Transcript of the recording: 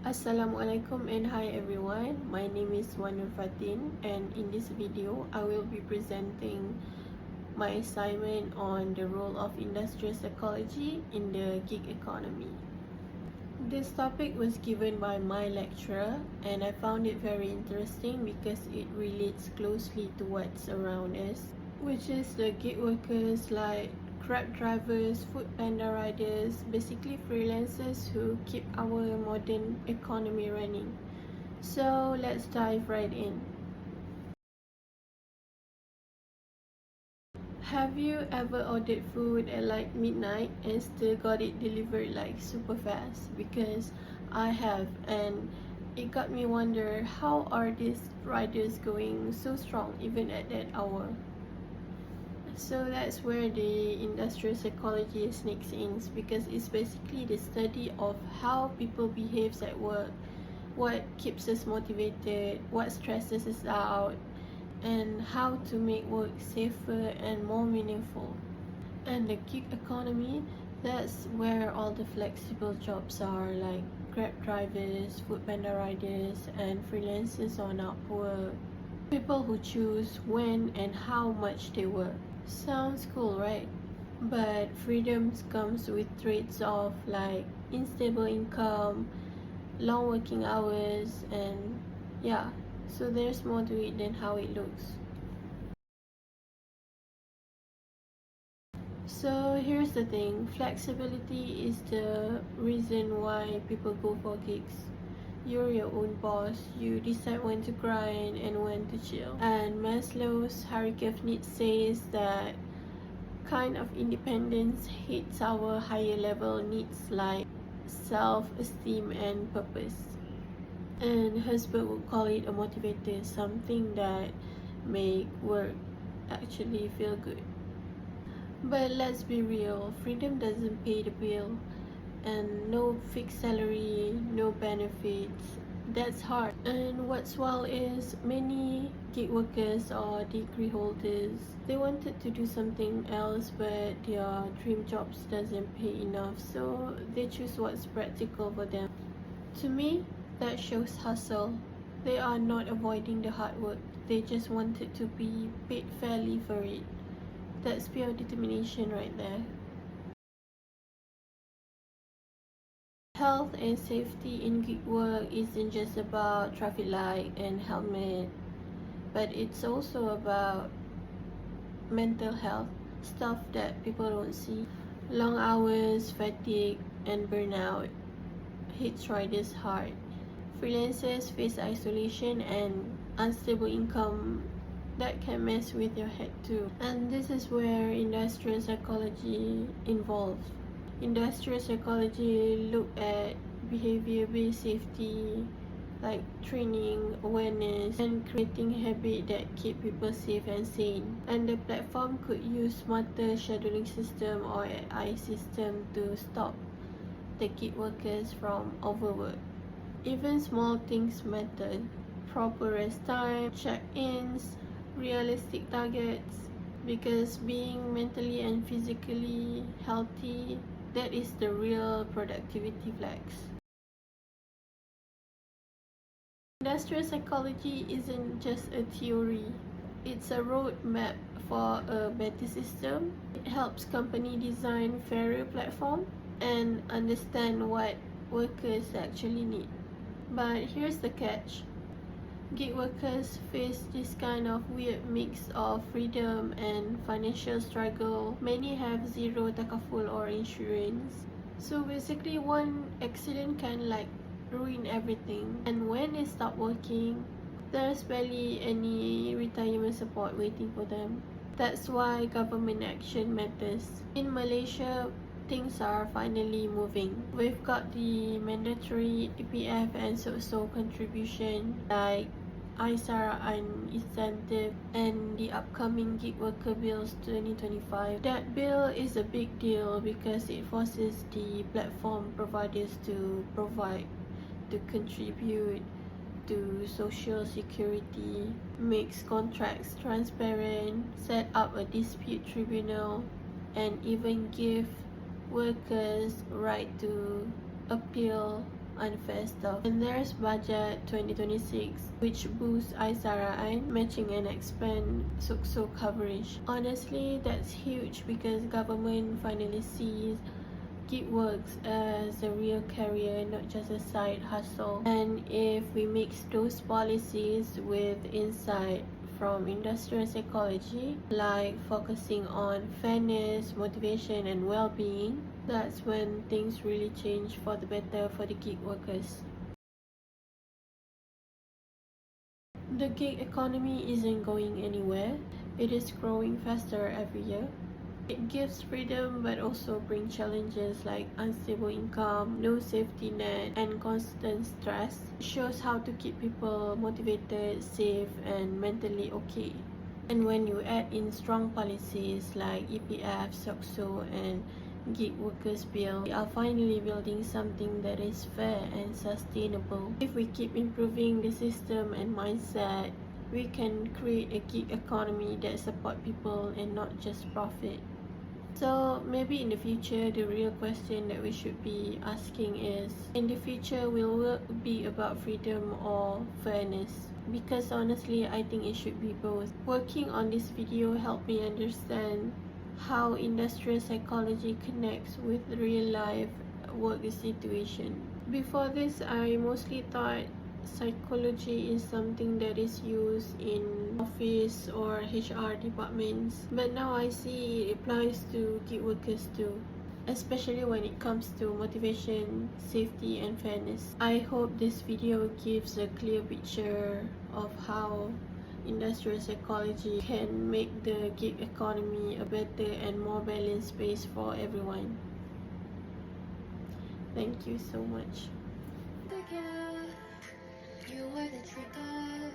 Assalamualaikum and hi everyone. My name is Wanur Fatin, and in this video I will be presenting my assignment on the role of industrial psychology in the gig economy. This topic was given by my lecturer and I found it very interesting because it relates closely to what's around us, which is the gig workers like Grab drivers, Foodpanda riders, basically freelancers who keep our modern economy running. So let's dive right in. Have you ever ordered food at like midnight and still got it delivered like super fast? Because I have, and it got me wonder, how are these riders going so strong even at that hour? So that's where the industrial psychology sneaks in, because it's basically the study of how people behaves at work, what keeps us motivated, what stresses us out, and how to make work safer and more meaningful. And the gig economy, that's where all the flexible jobs are, like Grab drivers, Foodpanda riders, and freelancers on Upwork. People who choose when and how much they work. Sounds cool, right? But freedom comes with traits of like unstable income, long working hours, and yeah, so there's more to it than how it looks. So here's the thing, flexibility is the reason why people go for gigs. You're your own boss, you decide when to grind and when to chill. And Maslow's hierarchy of needs says that kind of independence hits our higher level needs like self-esteem and purpose. And Herzberg would call it a motivator, something that make work actually feel good. But let's be real, freedom doesn't pay the bill, and no fixed salary, no benefits. That's hard. And what's wild is many gig workers or degree holders, they wanted to do something else, but their dream jobs doesn't pay enough, so they choose what's practical for them. To me, that shows hustle. They are not avoiding the hard work, they just wanted to be paid fairly for it. That's pure determination right there. Health and safety in gig work isn't just about traffic light and helmet, but it's also about mental health, stuff that people don't see. Long hours, fatigue, and burnout hits riders hard. Freelancers face isolation and unstable income that can mess with your head too. And this is where industrial psychology involves. Industrial psychology look at behavior-based safety, like training, awareness, and creating habits that keep people safe and sane. And the platform could use smarter scheduling system or AI system to stop the gig workers from overwork. Even small things matter. Proper rest time, check-ins, realistic targets, because being mentally and physically healthy, that is the real productivity flex. Industrial psychology isn't just a theory, it's a roadmap for a better system. It helps company design fairer platform and understand what workers actually need. But here's the catch. Gig workers face this kind of weird mix of freedom and financial struggle. Many have zero takaful or insurance. So basically one accident can like ruin everything. And when they stop working, there's barely any retirement support waiting for them. That's why government action matters. In Malaysia, things are finally moving. We've got the mandatory EPF and social contribution like ISAR and incentive, and the upcoming gig worker bills 2025. That bill is a big deal because it forces the platform providers to contribute to social security, makes contracts transparent, set up a dispute tribunal, and even give workers right to appeal unfair stuff. And there's Budget 2026, which boosts Aisara Ain, matching and expand Sukso coverage. Honestly, that's huge because government finally sees gig works as a real career, not just a side hustle. And if we mix those policies with insight from industrial psychology, like focusing on fairness, motivation, and well-being, that's when things really change for the better for the gig workers. The gig economy isn't going anywhere. It is growing faster every year. It gives freedom but also brings challenges like unstable income, no safety net, and constant stress. It shows how to keep people motivated, safe, and mentally okay. And when you add in strong policies like EPF, SOCSO, and gig workers bill, we are finally building something that is fair and sustainable. If we keep improving the system and mindset, we can create a gig economy that supports people and not just profit. So maybe in the future, the real question that we should be asking is, in the future, will work be about freedom or fairness? Because honestly, I think it should be both. Working on this video helped me understand how industrial psychology connects with real life work situation. Before this, I mostly thought psychology is something that is used in office or HR departments, but now I see it applies to gig workers too, especially when it comes to motivation, safety, and fairness. I hope this video gives a clear picture of how industrial psychology can make the gig economy a better and more balanced space for everyone. Thank you so much. You were the trigger.